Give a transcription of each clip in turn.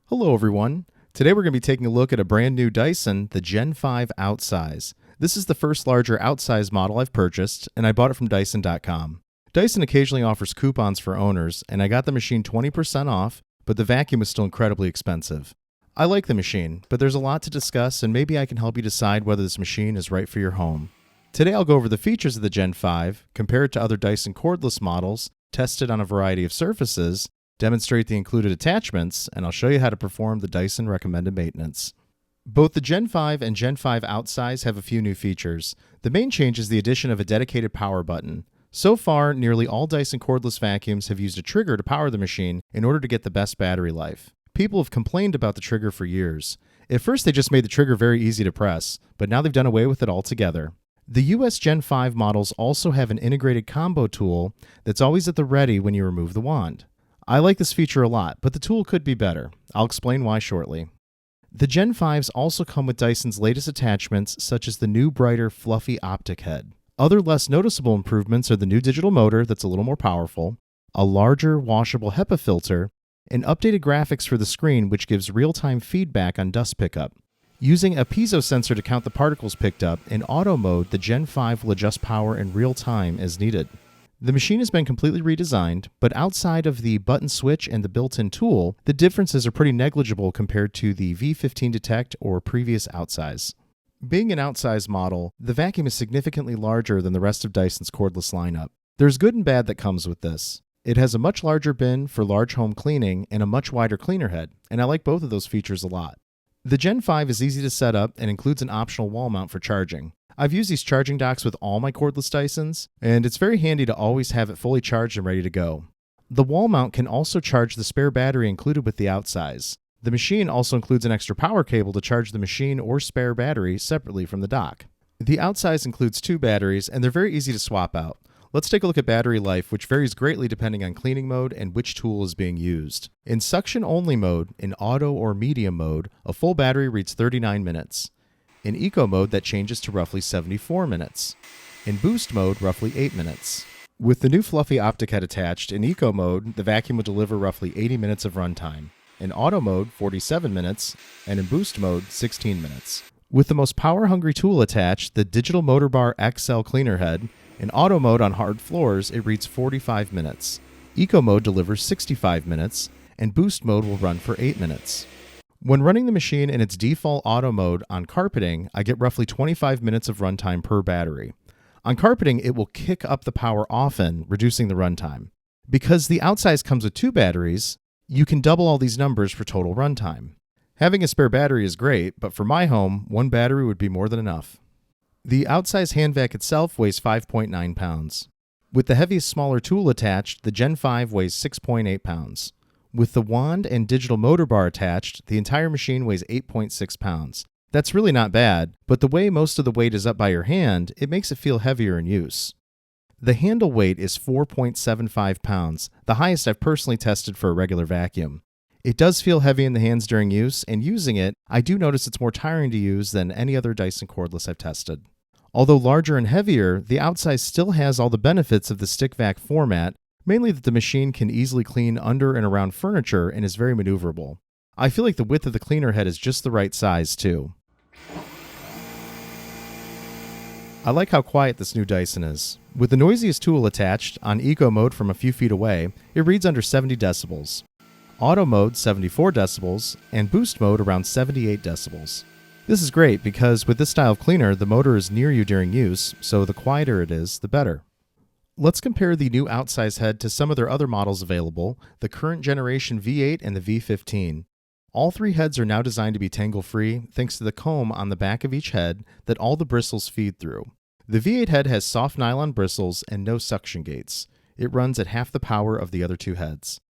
Hello everyone. Today we're going to be taking a look at a brand new Dyson, the Gen5 Outsize. This is the first larger outsize model I've purchased, and I bought it from Dyson.com. Dyson occasionally offers coupons for owners, and I got the machine 20% off, but the vacuum is still incredibly expensive. I like the machine, but there's a lot to discuss, and maybe I can help you decide whether this machine is right for your home. Today I'll go over the features of the Gen5, compare it to other Dyson cordless models, test it on a variety of surfaces, demonstrate the included attachments, and I'll show you how to perform the Dyson recommended maintenance. Both the Gen5 and Gen5 Outsize have a few new features. The main change is the addition of a dedicated power button. So far, nearly all Dyson cordless vacuums have used a trigger to power the machine in order to get the best battery life. People have complained about the trigger for years. At first, they just made the trigger very easy to press, but now they've done away with it altogether. The US Gen5 models also have an integrated combo tool that's always at the ready when you remove the wand. I like this feature a lot, but the tool could be better. I'll explain why shortly. The Gen5s also come with Dyson's latest attachments, such as the new brighter, fluffy optic head. Other less noticeable improvements are the new digital motor that's a little more powerful, a larger washable HEPA filter, and updated graphics for the screen which gives real-time feedback on dust pickup. Using a piezo sensor to count the particles picked up, in auto mode, the Gen5 will adjust power in real time as needed. The machine has been completely redesigned, but outside of the button switch and the built-in tool, the differences are pretty negligible compared to the V15 Detect or previous Outsize. Being an outsize model, the vacuum is significantly larger than the rest of Dyson's cordless lineup. There's good and bad that comes with this. It has a much larger bin for large home cleaning and a much wider cleaner head, and I like both of those features a lot. The Gen5 is easy to set up and includes an optional wall mount for charging. I've used these charging docks with all my cordless Dysons, and it's very handy to always have it fully charged and ready to go. The wall mount can also charge the spare battery included with the Outsize. The machine also includes an extra power cable to charge the machine or spare battery separately from the dock. The Outsize includes two batteries, and they're very easy to swap out. Let's take a look at battery life, which varies greatly depending on cleaning mode and which tool is being used. In suction-only mode, in auto or medium mode, a full battery reads 39 minutes. In eco mode, that changes to roughly 74 minutes. In boost mode, roughly 8 minutes. With the new fluffy optic head attached, in eco mode, the vacuum will deliver roughly 80 minutes of runtime. In auto mode, 47 minutes, and in boost mode, 16 minutes. With the most power-hungry tool attached, the Digital Motor Bar XL cleaner head, in auto mode on hard floors, it reads 45 minutes. Eco mode delivers 65 minutes, and boost mode will run for 8 minutes. When running the machine in its default auto mode on carpeting, I get roughly 25 minutes of runtime per battery. On carpeting, it will kick up the power often, reducing the runtime. Because the Outsize comes with two batteries, you can double all these numbers for total runtime. Having a spare battery is great, but for my home, one battery would be more than enough. The Outsize hand vac itself weighs 5.9 pounds. With the heaviest smaller tool attached, the Gen5 weighs 6.8 pounds. With the wand and digital motor bar attached, the entire machine weighs 8.6 pounds. That's really not bad, but the way most of the weight is up by your hand, it makes it feel heavier in use. The handle weight is 4.75 pounds, the highest I've personally tested for a regular vacuum. It does feel heavy in the hands during use, and using it, I do notice it's more tiring to use than any other Dyson cordless I've tested. Although larger and heavier, the Outsize still has all the benefits of the stick vac format, mainly that the machine can easily clean under and around furniture and is very maneuverable. I feel like the width of the cleaner head is just the right size, too. I like how quiet this new Dyson is. With the noisiest tool attached, on eco mode from a few feet away, it reads under 70 decibels. Auto mode 74 decibels, and boost mode around 78 decibels. This is great because with this style of cleaner, the motor is near you during use, so the quieter it is, the better. Let's compare the new Outsize head to some of their other models available, the current generation V8 and the V15. All three heads are now designed to be tangle-free thanks to the comb on the back of each head that all the bristles feed through. The V8 head has soft nylon bristles and no suction gates. It runs at half the power of the other two heads.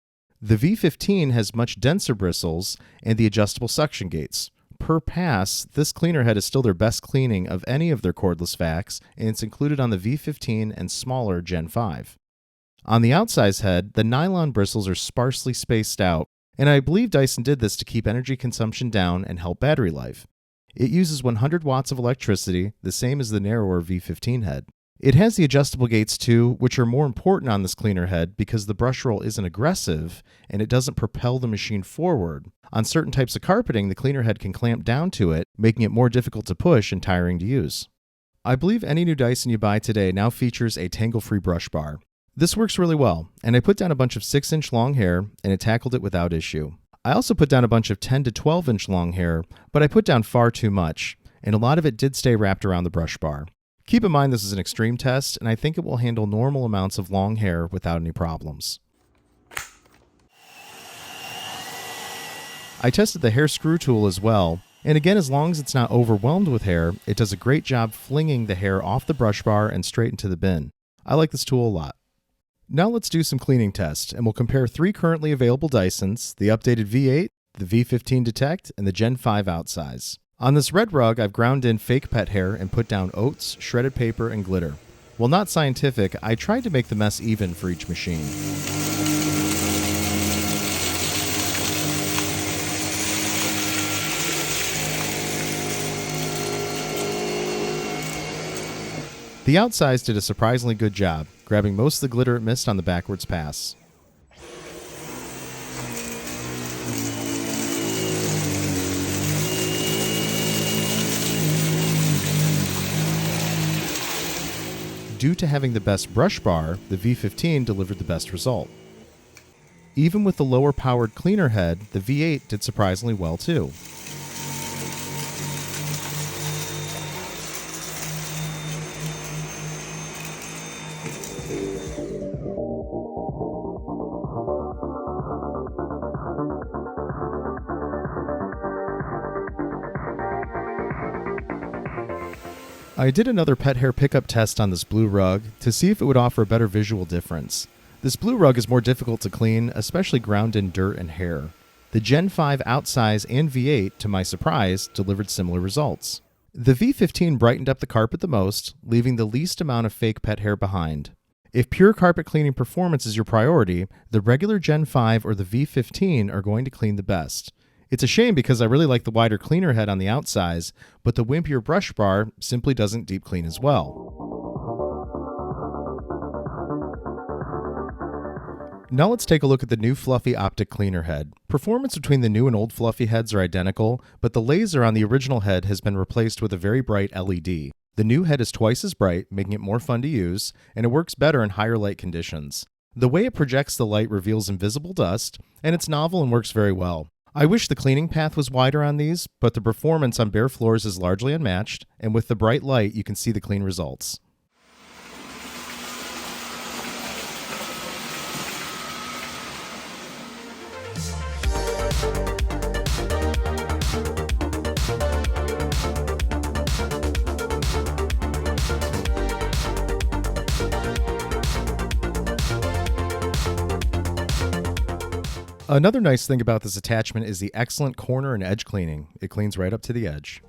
The V15 has much denser bristles and the adjustable suction gates. Per pass, this cleaner head is still their best cleaning of any of their cordless vacs, and it's included on the V15 and smaller Gen5. On the Outsize head, the nylon bristles are sparsely spaced out, and I believe Dyson did this to keep energy consumption down and help battery life. It uses 100 watts of electricity, the same as the narrower V15 head. It has the adjustable gates too, which are more important on this cleaner head because the brush roll isn't aggressive and it doesn't propel the machine forward, On certain types of carpeting, the cleaner head can clamp down to it, making it more difficult to push and tiring to use. I believe any new Dyson you buy today now features a tangle-free brush bar. This works really well, and I put down a bunch of 6-inch long hair, and it tackled it without issue. I also put down a bunch of 10 to 12-inch long hair, but I put down far too much, and a lot of it did stay wrapped around the brush bar. Keep in mind this is an extreme test, and I think it will handle normal amounts of long hair without any problems. I tested the hair screw tool as well, and again, as long as it's not overwhelmed with hair, it does a great job flinging the hair off the brush bar and straight into the bin. I like this tool a lot. Now let's do some cleaning tests, and we'll compare 3 currently available Dysons, the updated V8, the V15 Detect, and the Gen5 Outsize. On this red rug, I've ground in fake pet hair and put down oats, shredded paper, and glitter. While not scientific, I tried to make the mess even for each machine. The Outsize did a surprisingly good job, grabbing most of the glitter it missed on the backwards pass. Due to having the best brush bar, the V15 delivered the best result. Even with the lower powered cleaner head, the V8 did surprisingly well too. I did another pet hair pickup test on this blue rug to see if it would offer a better visual difference. This blue rug is more difficult to clean, especially ground in dirt and hair. The Gen5 Outsize and V8, to my surprise, delivered similar results. The V15 brightened up the carpet the most, leaving the least amount of fake pet hair behind. If pure carpet cleaning performance is your priority, the regular Gen5 or the V15 are going to clean the best. It's a shame because I really like the wider cleaner head on the Outsize, but the wimpier brush bar simply doesn't deep clean as well. Now let's take a look at the new fluffy optic cleaner head. Performance between the new and old fluffy heads are identical, but the laser on the original head has been replaced with a very bright LED. The new head is twice as bright, making it more fun to use, and it works better in higher light conditions. The way it projects the light reveals invisible dust, and it's novel and works very well. I wish the cleaning path was wider on these, but the performance on bare floors is largely unmatched, and with the bright light, you can see the clean results. Another nice thing about this attachment is the excellent corner and edge cleaning. It cleans right up to the edge.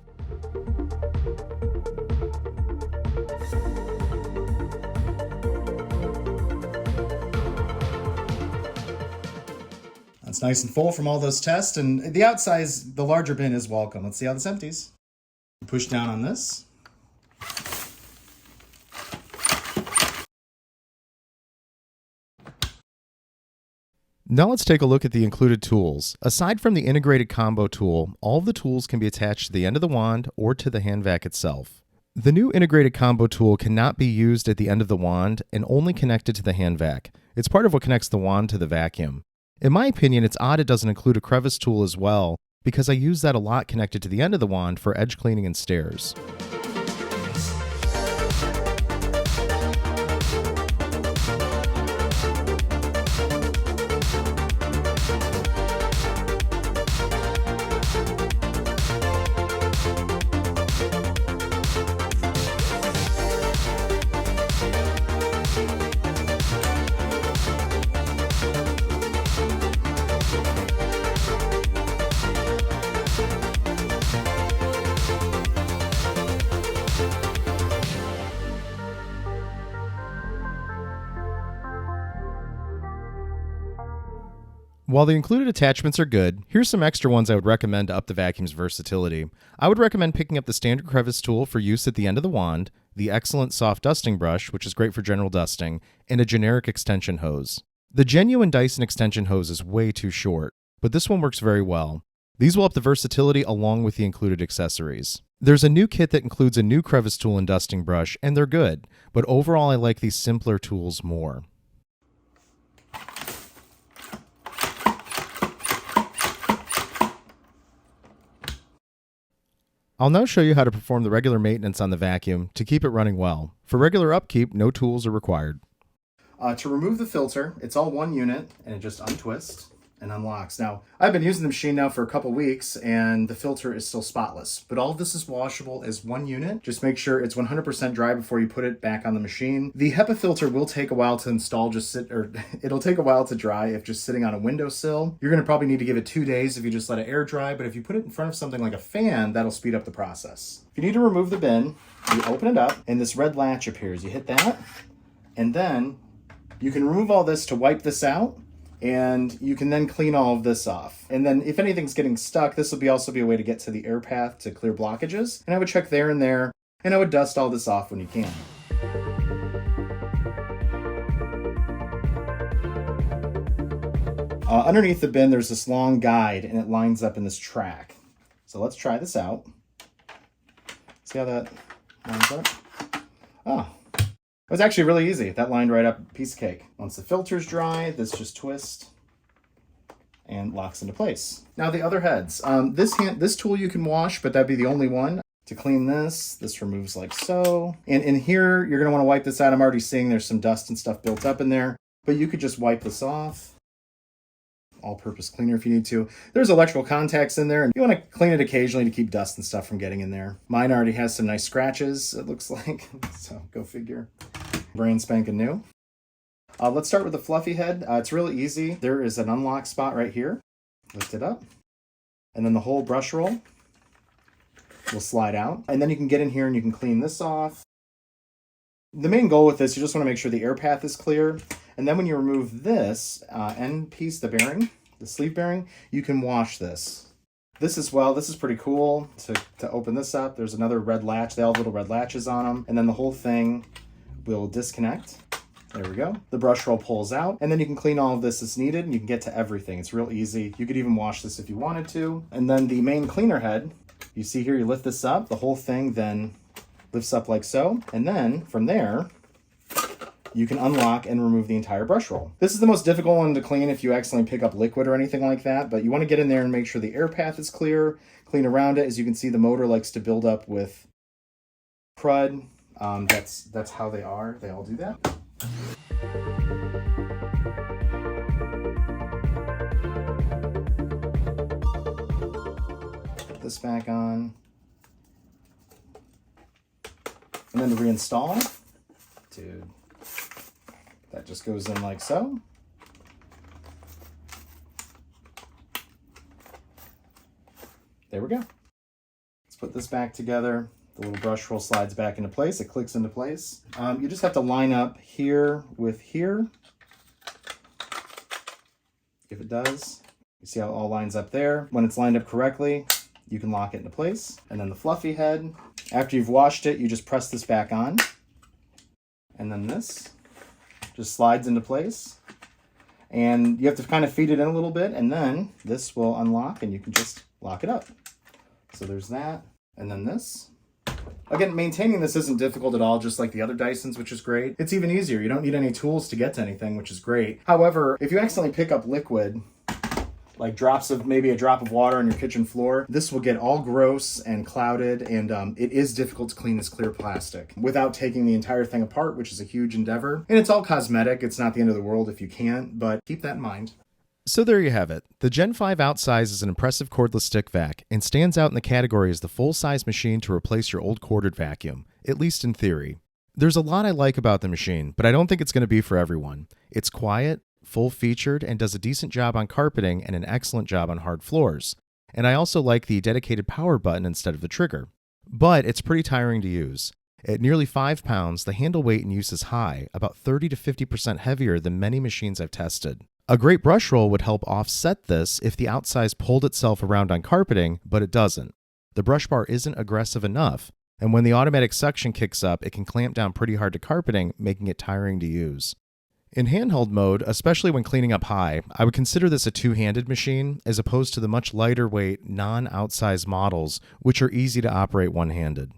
That's nice and full from all those tests, and the Outsize, the larger bin is welcome. Let's see how this empties. Push down on this. Now let's take a look at the included tools. Aside from the integrated combo tool, all of the tools can be attached to the end of the wand or to the hand vac itself. The new integrated combo tool cannot be used at the end of the wand and only connected to the hand vac. It's part of what connects the wand to the vacuum. In my opinion, it's odd it doesn't include a crevice tool as well, because I use that a lot connected to the end of the wand for edge cleaning and stairs. While the included attachments are good, here's some extra ones I would recommend to up the vacuum's versatility. I would recommend picking up the standard crevice tool for use at the end of the wand, the excellent soft dusting brush, which is great for general dusting, and a generic extension hose. The genuine Dyson extension hose is way too short, but this one works very well. These will up the versatility along with the included accessories. There's a new kit that includes a new crevice tool and dusting brush, and they're good, but overall I like these simpler tools more. I'll now show you how to perform the regular maintenance on the vacuum to keep it running well. For regular upkeep, no tools are required. To remove the filter, it's all one unit, and it just untwists and unlocks. Now, I've been using the machine now for a couple weeks, and the filter is still spotless, but all of this is washable as one unit. Just make sure it's 100% dry before you put it back on the machine. The HEPA filter will take a while to install, it'll take a while to dry if just sitting on a windowsill. You're gonna probably need to give it 2 days if you just let it air dry, but if you put it in front of something like a fan, that'll speed up the process. If you need to remove the bin, you open it up, and this red latch appears. You hit that, and then you can remove all this to wipe this out, and you can then clean all of this off. And then if anything's getting stuck, this will also be a way to get to the air path to clear blockages. And I would check there and there, and I would dust all this off when you can. Underneath the bin, there's this long guide, and it lines up in this track. So let's try this out. See how that lines up? Oh. It was actually really easy. That lined right up, piece of cake. Once the filter's dry, this just twists and locks into place. Now the other heads. This tool you can wash, but that'd be the only one. To clean this removes like so. And in here, you're gonna wanna wipe this out. I'm already seeing there's some dust and stuff built up in there, but you could just wipe this off. All-purpose cleaner if you need to. There's electrical contacts in there, and you want to clean it occasionally to keep dust and stuff from getting in there. Mine already has some nice scratches, it looks like, so go figure. Brand spanking new. Let's start with the fluffy head. It's really easy. There is an unlock spot right here. Lift it up, and then the whole brush roll will slide out, and then you can get in here and you can clean this off. The main goal with this, you just want to make sure the air path is clear. And then when you remove this end piece, the bearing, the sleeve bearing, you can wash this. This as well, this is pretty cool to open this up. There's another red latch. They all have little red latches on them. And then the whole thing will disconnect. There we go. The brush roll pulls out, and then you can clean all of this as needed, and you can get to everything. It's real easy. You could even wash this if you wanted to. And then the main cleaner head, you see here, you lift this up, the whole thing then lifts up like so. And then from there, you can unlock and remove the entire brush roll. This is the most difficult one to clean if you accidentally pick up liquid or anything like that, but you want to get in there and make sure the air path is clear, clean around it. As you can see, the motor likes to build up with crud. That's how they are. They all do that. Put this back on. And then to reinstall, dude. That just goes in like so. There we go. Let's put this back together. The little brush roll slides back into place. It clicks into place. You just have to line up here with here. If it does, you see how it all lines up there. When it's lined up correctly, you can lock it into place. And then the fluffy head, after you've washed it, you just press this back on. And then this just slides into place, and you have to kind of feed it in a little bit, and then this will unlock and you can just lock it up. So there's that, and then this. Again, maintaining this isn't difficult at all, just like the other Dysons, which is great. It's even easier. You don't need any tools to get to anything, which is great. However, if you accidentally pick up liquid, like maybe a drop of water on your kitchen floor, this will get all gross and clouded, and it is difficult to clean this clear plastic without taking the entire thing apart, which is a huge endeavor. And it's all cosmetic. It's not the end of the world if you can't, but keep that in mind. So there you have it. The Gen5 Outsize is an impressive cordless stick vac and stands out in the category as the full-size machine to replace your old corded vacuum, at least in theory. There's a lot I like about the machine, but I don't think it's going to be for everyone. It's quiet, full-featured, and does a decent job on carpeting and an excellent job on hard floors. And I also like the dedicated power button instead of the trigger. But it's pretty tiring to use. At nearly 5 pounds, the handle weight in use is high, about 30 to 50% heavier than many machines I've tested. A great brush roll would help offset this if the Outsize pulled itself around on carpeting, but it doesn't. The brush bar isn't aggressive enough, and when the automatic suction kicks up, it can clamp down pretty hard to carpeting, making it tiring to use. In handheld mode, especially when cleaning up high, I would consider this a two-handed machine as opposed to the much lighter weight, non-outsized models, which are easy to operate one-handed.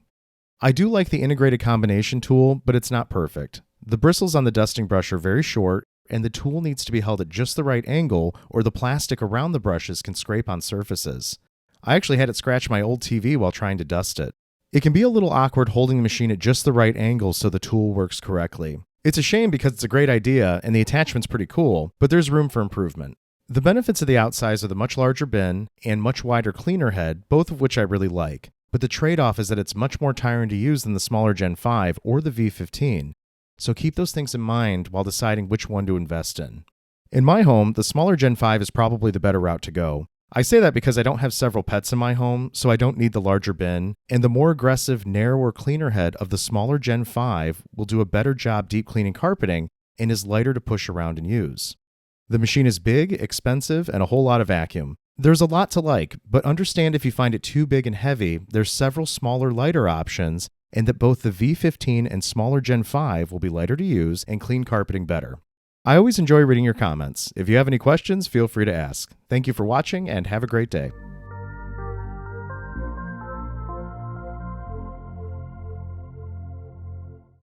I do like the integrated combination tool, but it's not perfect. The bristles on the dusting brush are very short, and the tool needs to be held at just the right angle or the plastic around the brushes can scrape on surfaces. I actually had it scratch my old TV while trying to dust it. It can be a little awkward holding the machine at just the right angle so the tool works correctly. It's a shame because it's a great idea and the attachment's pretty cool, but there's room for improvement. The benefits of the Outsize are the much larger bin and much wider cleaner head, both of which I really like. But the trade-off is that it's much more tiring to use than the smaller Gen 5 or the V15. So keep those things in mind while deciding which one to invest in. In my home, the smaller Gen 5 is probably the better route to go. I say that because I don't have several pets in my home, so I don't need the larger bin, and the more aggressive, narrower cleaner head of the smaller Gen 5 will do a better job deep cleaning carpeting and is lighter to push around and use. The machine is big, expensive, and a whole lot of vacuum. There's a lot to like, but understand if you find it too big and heavy, there's several smaller, lighter options, and that both the V15 and smaller Gen 5 will be lighter to use and clean carpeting better. I always enjoy reading your comments. If you have any questions, feel free to ask. Thank you for watching and have a great day.